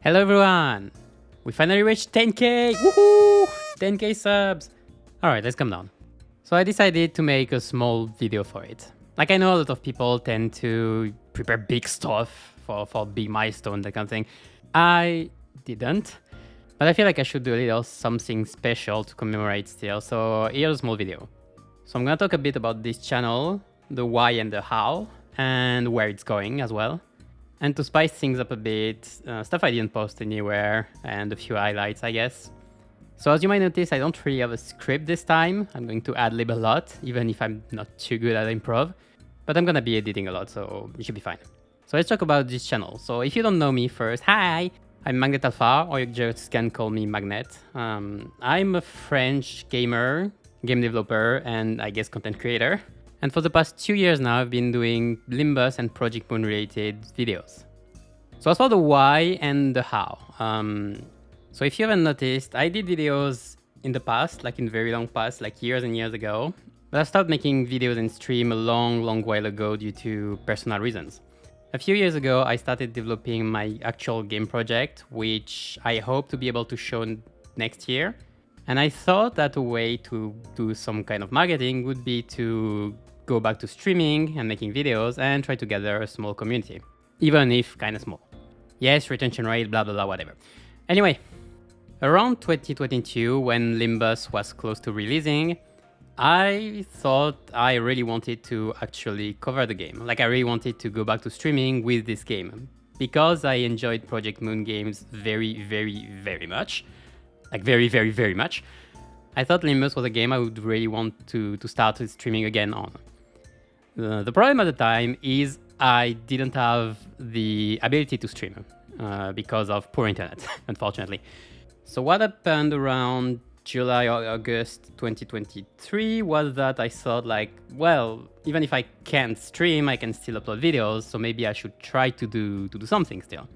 Hello everyone! We finally reached 10k! Woohoo! 10k subs! Alright, let's come down. So I decided to make a small video for it. Like, I know a lot of people tend to prepare big stuff for big milestone, that kind of thing. I didn't, but I feel like I should do a little something special to commemorate still, so here's a small video. So I'm gonna talk a bit about this channel, the why and the how, and where it's going as well. And to spice things up a bit, stuff I didn't post anywhere, and a few highlights, I guess. So as you might notice, I don't really have a script this time. I'm going to ad-lib a lot, even if I'm not too good at improv. But I'm gonna be editing a lot, so it should be fine. So let's talk about this channel. So if you don't know me first, hi! I'm Magnet Alpha, or you just can call me Magnet. I'm a French gamer, game developer, and I guess content creator. And for the past 2 years now, I've been doing Limbus and Project Moon related videos. So as for the why and the how, so if you haven't noticed, I did videos in the past, like in very long past, like years and years ago. But I stopped making videos and stream a long while ago due to personal reasons. A few years ago, I started developing my actual game project, which I hope to be able to show next year. And I thought that a way to do some kind of marketing would be to go back to streaming and making videos and try to gather a small community, even if kind of small. Yes, retention rate, blah, blah, blah, whatever. Anyway, around 2022, when Limbus was close to releasing, I thought I really wanted to actually cover the game. Like, I really wanted to go back to streaming with this game because I enjoyed Project Moon games very much. Like, very much. I thought Limbus was a game I would really want to start with streaming again on. The problem at the time is I didn't have the ability to stream because of poor internet, unfortunately. So what happened around July or August 2023 was that I thought, like, well, even if I can't stream, I can still upload videos, so maybe I should try to do something still.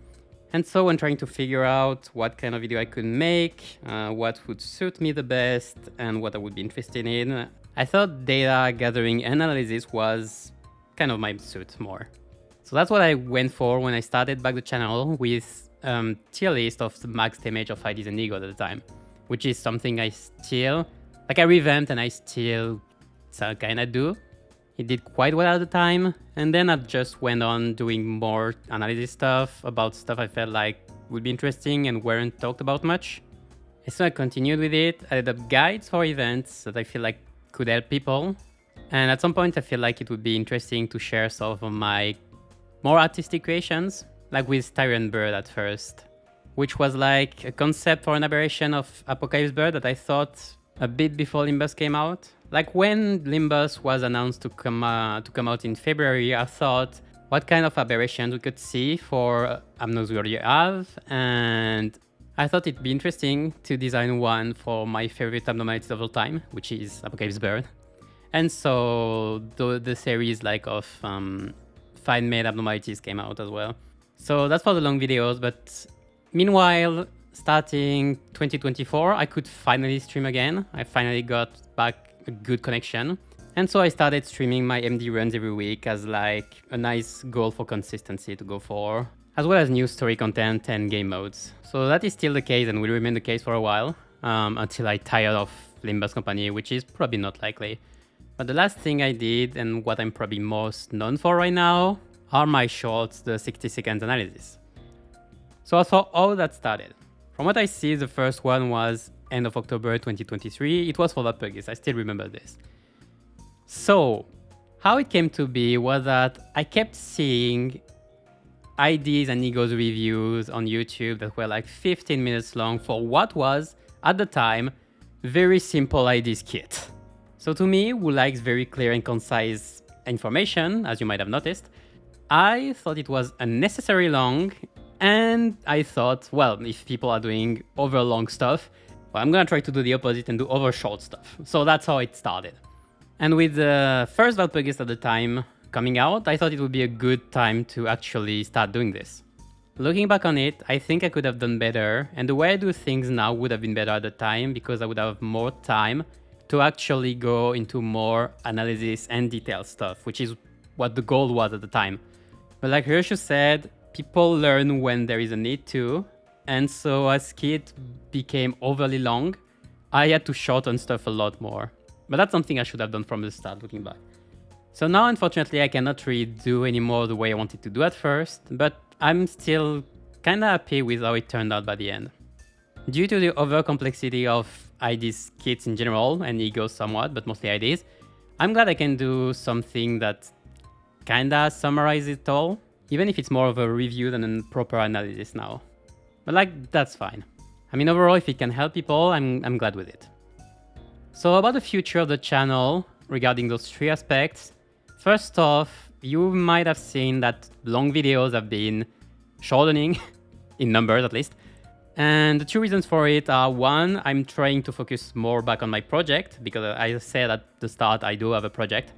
And so when trying to figure out what kind of video I could make, what would suit me the best, and what I would be interested in, I thought data gathering and analysis was kind of my suit more. So that's what I went for when I started back the channel with tier list of the max damage of IDs and Ego at the time, which is something I still, like, I revamped and I still kind of do. It did quite well at the time, and then I just went on doing more analysis stuff about stuff I felt like would be interesting and weren't talked about much. And so I continued with it, added up guides for events that I feel like could help people. And at some point I feel like it would be interesting to share some of my more artistic creations, like with Tyrant Bird at first, which was like a concept for an aberration of Apocalypse Bird that I thought a bit before Limbus came out. Like, when Limbus was announced to come out in February, I thought what kind of aberrations we could see for Amnos we already have, and I thought it'd be interesting to design one for my favorite abnormalities of all time, which is Apocalypse Bird. And so the series like of fan-made abnormalities came out as well. So that's for the long videos, but meanwhile, starting 2024, I could finally stream again. I finally got back a good connection. And so I started streaming my MD runs every week as like a nice goal for consistency to go for, as well as new story content and game modes. So that is still the case and will remain the case for a while, until I tire of Limbus Company, which is probably not likely. But the last thing I did, and what I'm probably most known for right now, are my shorts, the 60 seconds analysis. So as for how that started, from what I see, the first one was end of October 2023. It was for Boombox, I still remember this. So how it came to be was that I kept seeing IDs and Egos reviews on YouTube that were like 15 minutes long for what was, at the time, very simple IDs kit. So to me, who likes very clear and concise information, as you might have noticed, I thought it was unnecessarily long. And I thought, well, if people are doing over long stuff, well, I'm gonna try to do the opposite and do over short stuff. So that's how it started. And with the first Valpurgis at the time coming out, I thought it would be a good time to actually start doing this. Looking back on it, I think I could have done better, and the way I do things now would have been better at the time because I would have more time to actually go into more analysis and detailed stuff, which is what the goal was at the time. But like Hirshu said, people learn when there is a need to, And so as Skit became overly long, I had to shorten stuff a lot more. But that's something I should have done from the start, looking back. So now, unfortunately, I cannot really do anymore the way I wanted to do at first, but I'm still kinda happy with how it turned out by the end. Due to the over complexity of ID's kits in general, and egos somewhat, but mostly IDs, I'm glad I can do something that kinda summarizes it all, even if it's more of a review than a proper analysis now. But like, that's fine. I mean, overall, if it can help people, I'm glad with it. So about the future of the channel, regarding those three aspects, first off, you might have seen that long videos have been shortening, in numbers at least. And the two reasons for it are, one, I'm trying to focus more back on my project, because I said at the start I do have a project.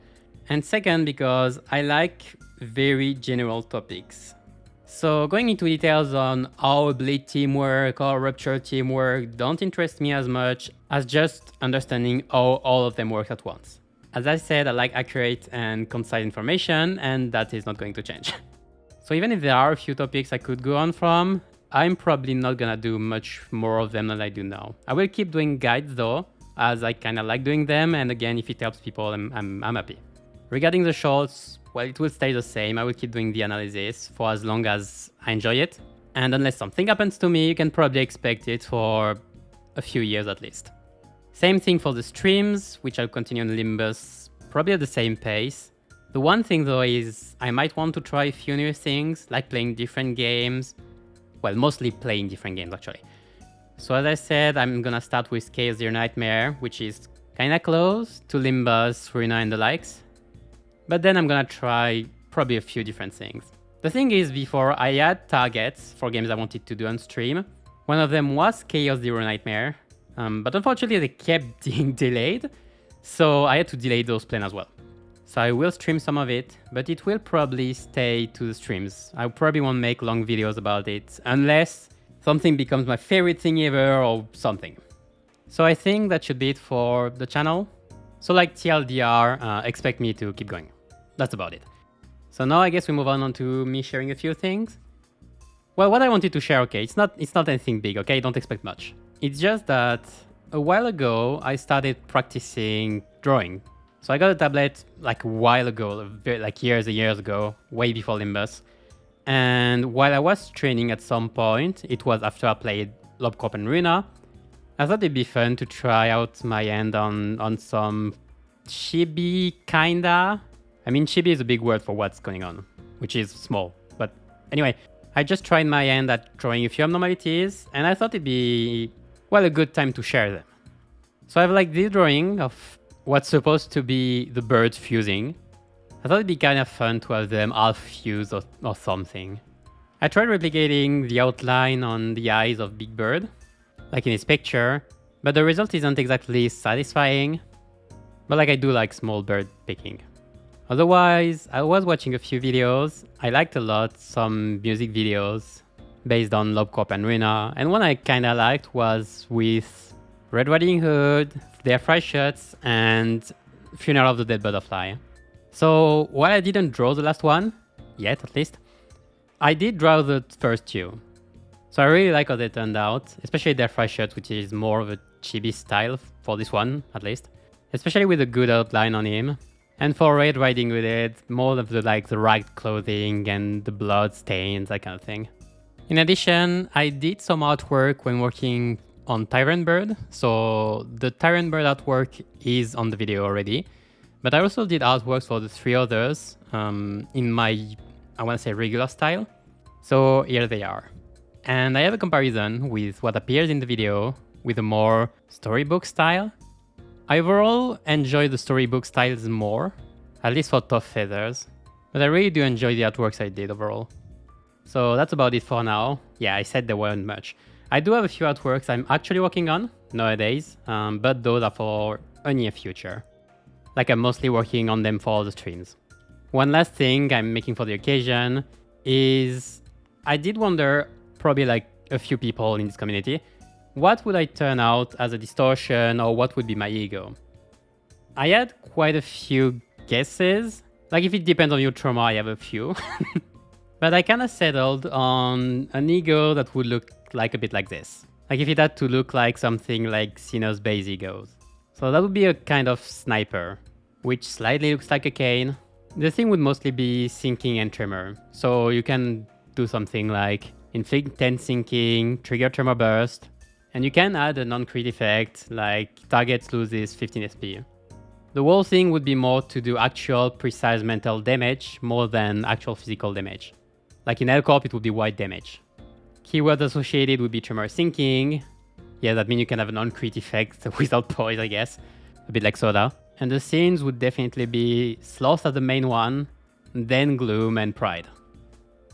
And second, because I like very general topics. So going into details on how a bleed teamwork or rupture teamwork don't interest me as much as just understanding how all of them work at once. As I said, I like accurate and concise information, and that is not going to change. So even if there are a few topics I could go on from, I'm probably not gonna do much more of them than I do now. I will keep doing guides though, as I kinda like doing them, and again, if it helps people, I'm happy. Regarding the shorts, well, it will stay the same. I will keep doing the analysis for as long as I enjoy it. And unless something happens to me, you can probably expect it for a few years at least. Same thing for the streams, which I'll continue on Limbus, probably at the same pace. The one thing though is I might want to try a few new things, like playing different games. Well, mostly playing different games actually. So as I said, I'm gonna start with Chaos Dear Nightmare, which is kinda close to Limbus, Ruina and the likes. But then I'm gonna try probably a few different things. The thing is, before I had targets for games I wanted to do on stream. One of them was Chaos Zero Nightmare, but unfortunately they kept being delayed, so I had to delay those plans as well. So I will stream some of it, but it will probably stay to the streams. I probably won't make long videos about it, unless something becomes my favorite thing ever or something. So I think that should be it for the channel. So like TLDR, expect me to keep going. That's about it. So now I guess we move on to me sharing a few things. Well, what I wanted to share, okay, it's not anything big, okay? Don't expect much. It's just that a while ago, I started practicing drawing. So I got a tablet like a while ago, like years and years ago, way before Limbus. And while I was training at some point, it was after I played Lobcorp and Ruina, I thought it'd be fun to try out my hand on some chibi, kinda. I mean, chibi is a big word for what's going on, which is small. But anyway, I just tried my hand at drawing a few abnormalities, and I thought it'd be, well, a good time to share them. So I have like this drawing of what's supposed to be the birds fusing. I thought it'd be kind of fun to have them half fused or something. I tried replicating the outline on the eyes of Big Bird, like in his picture, but the result isn't exactly satisfying. But like I do like small bird picking. Otherwise, I was watching a few videos. I liked a lot some music videos based on Lobcorp and Ruina, and one I kinda liked was with Red Riding Hood, Their Fry Shots, and Funeral of the Dead Butterfly. So while I didn't draw the last one, yet at least, I did draw the first two. So I really like how they turned out, especially Their Fry Shots, which is more of a chibi style for this one, at least. Especially with a good outline on him. And for Red Riding Hood, more of the like the ragged clothing and the blood stains, that kind of thing. In addition, I did some artwork when working on Tyrant Bird. So the Tyrant Bird artwork is on the video already. But I also did artworks for the three others in my, I want to say, regular style. So here they are. And I have a comparison with what appears in the video with a more storybook style. I overall enjoy the storybook styles more, at least for Tough Feathers, but I really do enjoy the artworks I did overall. So that's about it for now. Yeah, I said there weren't much. I do have a few artworks I'm actually working on nowadays, but those are for a near future. Like I'm mostly working on them for the streams. One last thing I'm making for the occasion is I did wonder, probably like a few people in this community, what would I turn out as a distortion or what would be my ego? I had quite a few guesses. Like if it depends on your trauma, I have a few. But I kind of settled on an ego that would look like a bit like this. Like if it had to look like something like Sinnoh's base egos. So that would be a kind of sniper, which slightly looks like a cane. The thing would mostly be sinking and tremor. So you can do something like inflict 10 sinking, trigger tremor burst, and you can add a non-crit effect like target loses 15 SP. The whole thing would be more to do actual precise mental damage more than actual physical damage. Like in L-Corp it would be white damage. Keywords associated would be tremor sinking. Yeah, that means you can have a non-crit effect without poise, I guess. A bit like Soda. And the scenes would definitely be Sloth as the main one, then Gloom and Pride.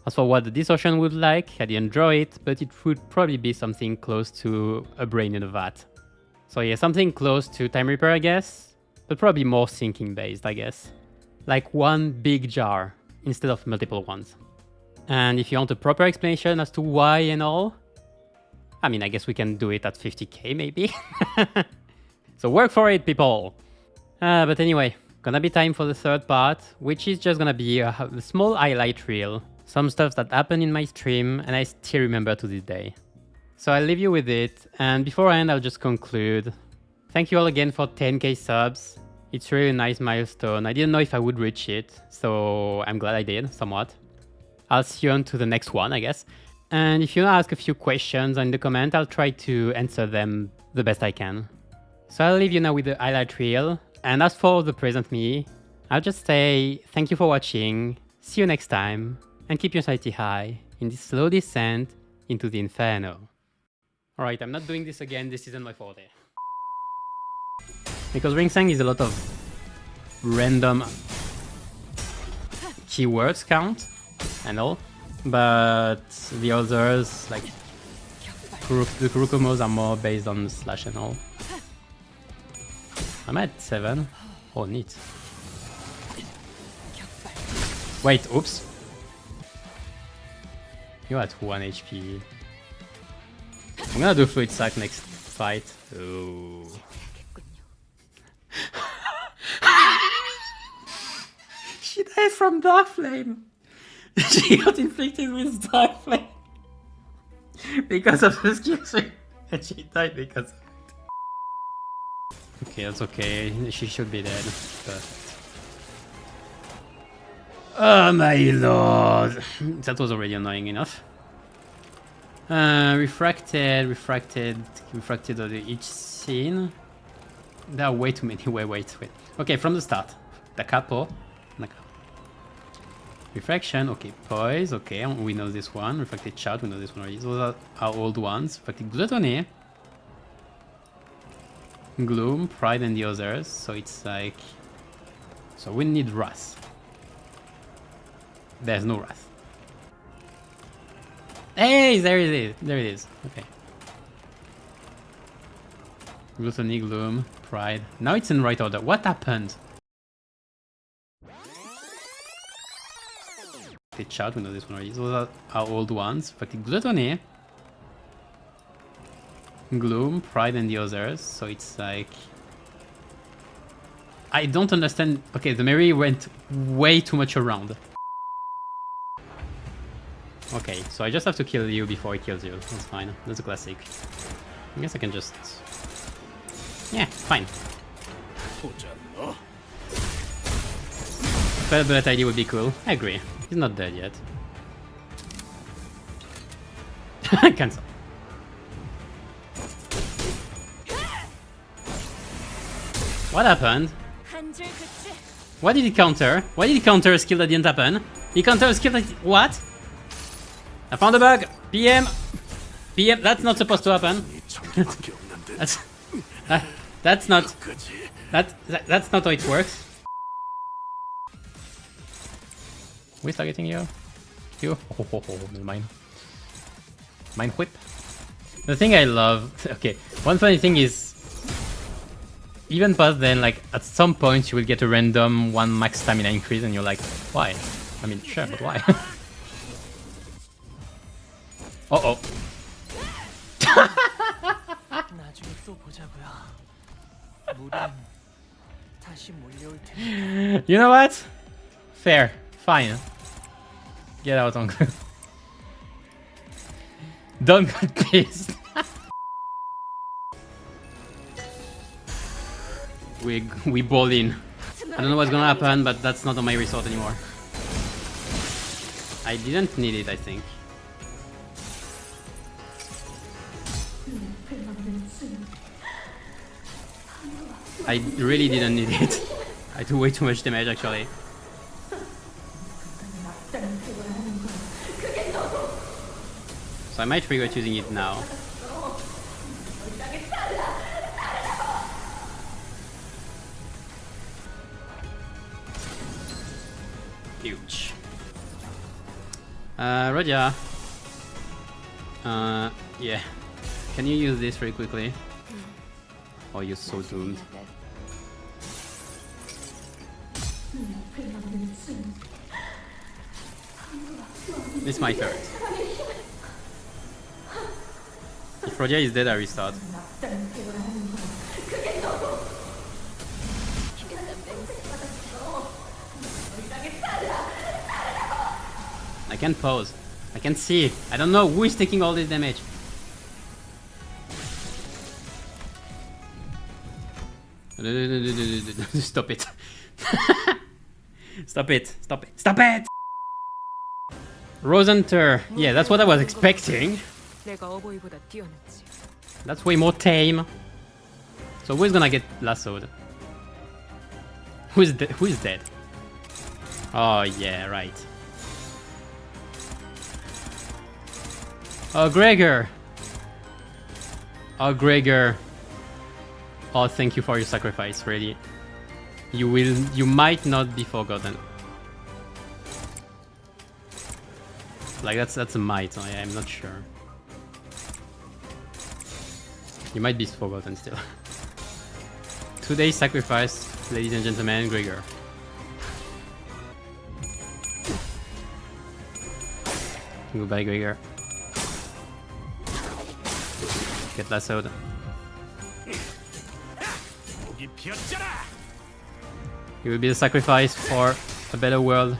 As for what the distortion would like, I didn't draw it, but it would probably be something close to a brain in a vat. So yeah, something close to Time Reaper, I guess, but probably more sinking based, I guess. Like one big jar instead of multiple ones. And if you want a proper explanation as to why and all, I mean, I guess we can do it at 50k maybe. So work for it, people! But anyway, gonna be time for the third part, which is just gonna be a small highlight reel. Some stuff that happened in my stream and I still remember to this day. So I'll leave you with it, and before I end I'll just conclude. Thank you all again for 10k subs. It's really a nice milestone. I didn't know if I would reach it, so I'm glad I did, somewhat. I'll see you on to the next one, I guess. And if you want to ask a few questions in the comment, I'll try to answer them the best I can. So I'll leave you now with the highlight reel. And as for the present me, I'll just say thank you for watching, see you next time, and keep your sanity high in this slow descent into the inferno. Alright, I'm not doing this again, this isn't my forte. Because Ringsang is a lot of random keywords count and all, but the others, like the Kurokumos, are more based on slash and all. I'm at 7. Oh, neat. Wait, oops. You're at 1 HP. I'm gonna do Fluid Sac next fight. Ooh. She died from Dark Flame. She got inflicted with Dark Flame because of the skill tree, and she died because of it. Okay, that's okay. She should be dead. Perfect. Oh my lord! That was already annoying enough. Refracted of each scene. There are way too many. Wait. Okay, from the start. Da capo. Refraction, okay. Poise, okay. We know this one. Refracted Shout, we know this one already. Those are our old ones. Refracted Gluttony. Gloom, Pride, and the others. So it's like... So we need Wrath. There's no Wrath. Hey, there it is. There it is. Okay. Gluttony, Gloom, Pride. Now it's in right order. What happened? Shout, we know this one already. Those are our old ones. Refracted Gluttony. Gloom, Pride, and the others. So it's like... I don't understand. Okay, the Mary went way too much around. Okay, so I just have to kill you before he kills you. That's fine. That's a classic. I guess I can just... Yeah, fine. But bullet ID would be cool. I agree. He's not dead yet. Cancel. What happened? Why did he counter? Why did he counter a skill that didn't happen? He countered a skill that... What? I found a bug! PM! PM, that's not supposed to happen. That's not... That's not how it works. Who is targeting you? You? Oh, mine. Mine whip. The thing I love... Okay, one funny thing is... Even past then, like, at some point you will get a random 1 max stamina increase and you're like, why? I mean, sure, but why? Uh-oh. You know what? Fair. Fine. Get out, Uncle. Don't get pissed. we ball in. I don't know what's gonna happen, but that's not on my resort anymore. I didn't need it, I think. I really didn't need it. I do way too much damage, actually. So I might regret using it now. Huge. Roger. Yeah. Can you use this really quickly? Oh, you're so doomed. It's my turn. If Roger is dead, I restart. I can pause. I can see. I don't know who is taking all this damage. Stop it. Stop it. Stop it. Stop it! Rosenter. Yeah, that's what I was expecting. That's way more tame. So who's gonna get lassoed? Who is dead? Oh yeah, right. Oh, Gregor. Oh, Gregor. Oh, thank you for your sacrifice, really. You might not be forgotten. Like that's a might. I'm not sure. You might be forgotten still. Today's sacrifice, ladies and gentlemen, Gregor. Goodbye, Gregor. Get lassoed. He will be the sacrifice for a better world.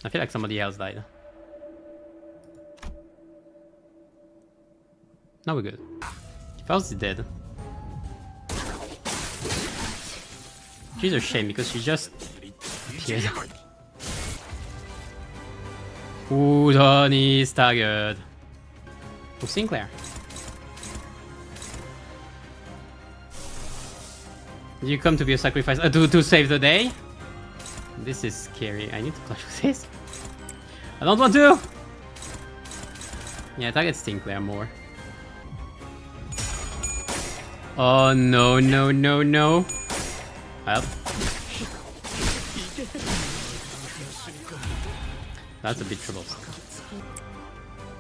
I feel like somebody else died. Now we're good. Faust is dead. She's a shame because she just appeared. Ooh, Donnie is staggered. Oh, Sinclair. You come to be a sacrifice to save the day? This is scary. I need to clash with this. I don't want to! Yeah, target Sinclair more. Oh no, no, no, no. Well. That's a bit troublesome.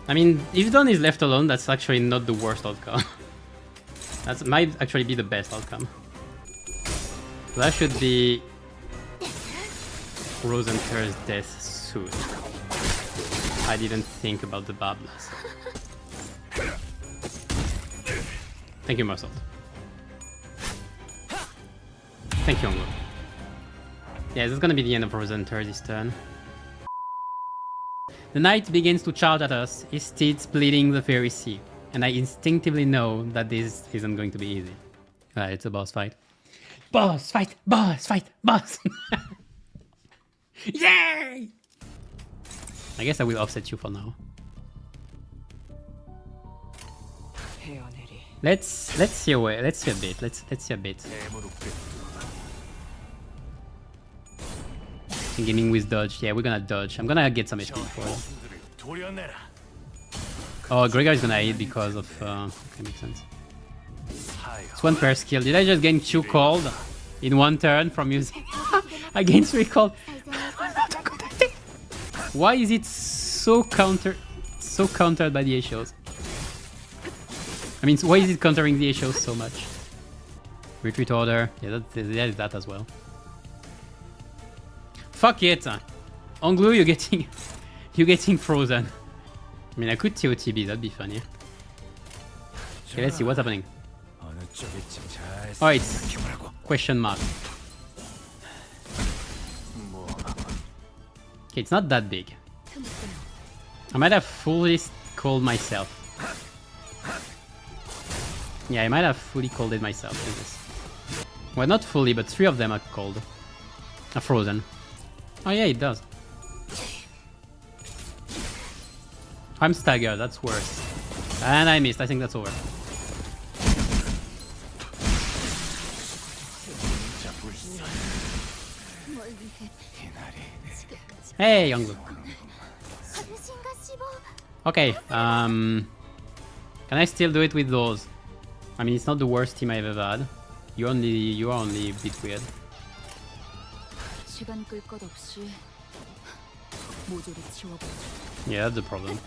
I mean, if Don is left alone, that's actually not the worst outcome. That might actually be the best outcome. That should be Rosenter's death soon. I didn't think about the Bablas. Thank you, Marcel. Thank you, Ongo. Yeah, this is gonna be the end of Rosenter this turn. The knight begins to charge at us, his steed splitting the fairy sea, and I instinctively know that this isn't going to be easy. It's a boss fight. Boss fight! Boss fight! Boss! Yay! I guess I will offset you for now. Let's see a way. Let's see a bit. Let's see a bit. Gaming with dodge. Yeah, we're gonna dodge. I'm gonna get some HP for it. Oh, Gregor is gonna hit because of... okay, makes sense. It's one per skill. Did I just gain 2 cold in one turn from using... I gained 3 cold. Why is it so countered by the A-shows? I mean, why is it countering the A-shows so much? Retreat order. Yeah, that is that as well. Fuck it! On glue, you're getting frozen. I mean, I could TOTB, that'd be funny. Okay, let's see what's happening. Oh, it's question mark. Okay, it's not that big. I might have fully called myself. Yeah, I might have fully called it myself in this. Well, not fully, but 3 of them are cold. Are frozen. Oh yeah, it does. I'm staggered, that's worse. And I missed, I think that's over. Hey, Younglu. Okay, can I still do it with those? I mean, it's not the worst team I've ever had. You are only a bit weird. Yeah, that's the problem.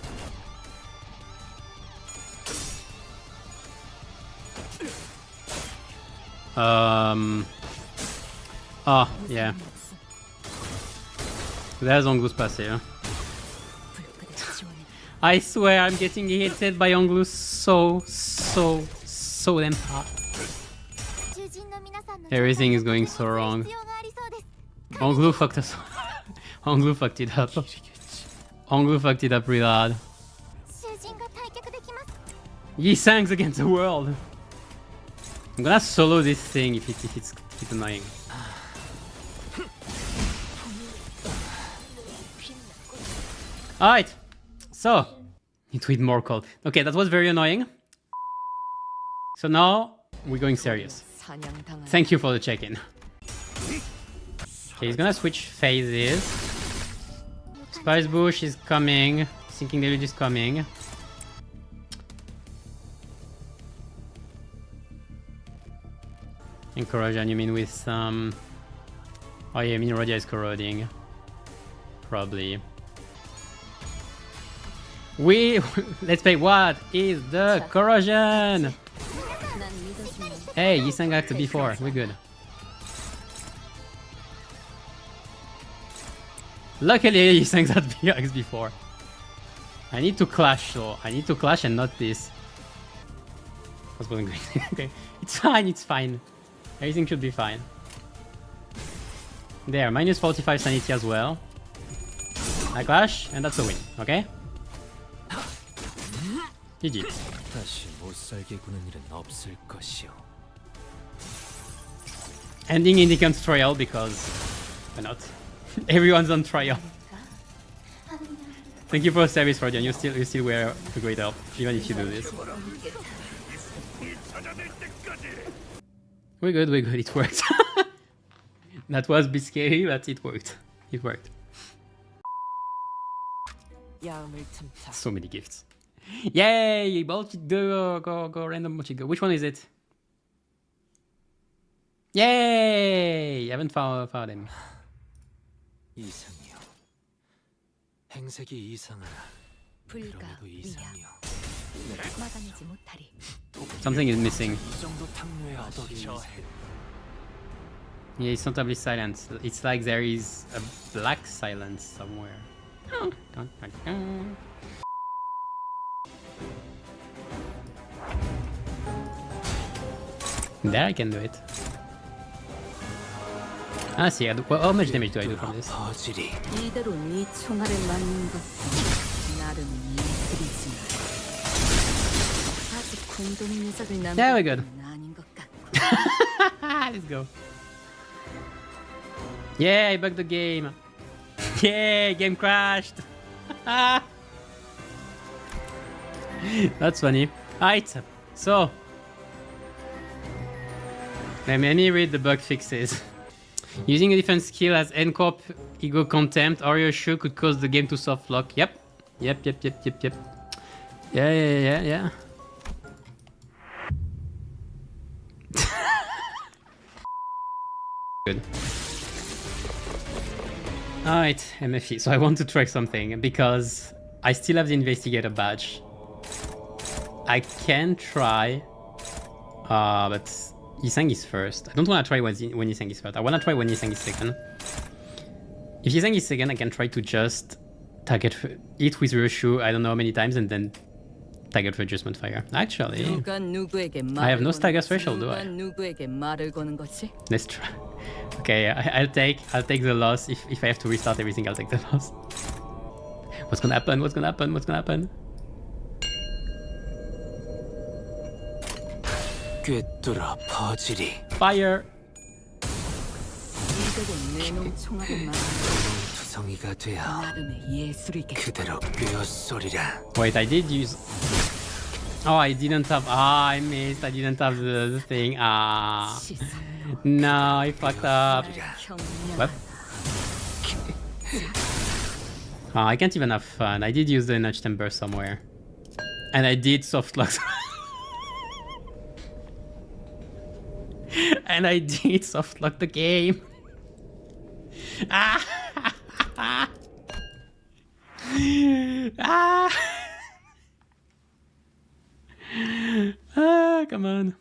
Oh, yeah. There's Onglu's passé. I swear I'm getting hit by Onglu so damn hard. Everything is going so wrong. Onglu fucked us. Onglu fucked it up. Onglu fucked it up real hard. Yi-Sang's against the world. I'm gonna solo this thing if it's annoying. Alright, so it with more cold. Okay, that was very annoying. So now we're going serious. Thank you for the check-in. Okay, he's gonna switch phases. Spice Bush is coming. Sinking Deluge is coming. And corrosion, you mean with some... Oh yeah, I mean Rodia is corroding. Probably. Let's play what is the corrosion? Hey, Yi-Sang acted before, we're good. Luckily, Yi-Sang's had BX before. I need to clash, so I need to clash and not this. What's going on? Okay, it's fine, it's fine. Everything should be fine. There, minus 45 sanity as well. I clash, and that's a win, okay? GG. Ending Indican's trial because why not? Everyone's on trial. Thank you for service, Rodian. You still were a great help, even if you do this. We're good, it worked. That was a bit scary, but it worked. It worked. So many gifts. Yay! Bullshit duo! Go random bullshit duo. Which one is it? Yay! I haven't found him. Something is missing. Yeah, it's notably silent. It's like there is a black silence somewhere. There I can do it. Ah, see, well, how much damage do I do from this? Yeah, we're good. Let's go. Yeah, I bugged the game. Yeah, game crashed. That's funny. Alright, so let me read the bug fixes. Using a defense skill as N-Corp Ego Contempt or your shoe could cause the game to soft lock. Yep. Yeah. Good. Alright, MFE. So I want to try something because I still have the investigator badge. I can try, but Yi-Sang is first. I don't want to try when Yi-Sang is first. I want to try when Yi-Sang is second. If Yi-Sang is second, I can try to just target it with Ryoshu, I don't know how many times, and then Staggered reducement fire. Actually, I have no stagger threshold, do I? Let's try. Okay, I'll take the loss. If I have to restart everything, I'll take the loss. What's gonna happen? What's gonna happen? What's gonna happen? Fire! Wait, I did use... Oh, I didn't have... Ah, I missed. I didn't have the thing. Ah. No, I fucked up. What? Oh, I can't even have fun. I did use the nudge temper somewhere. And I did soft lock. And I did soft lock the game. Ah! Ah! Ah, come on.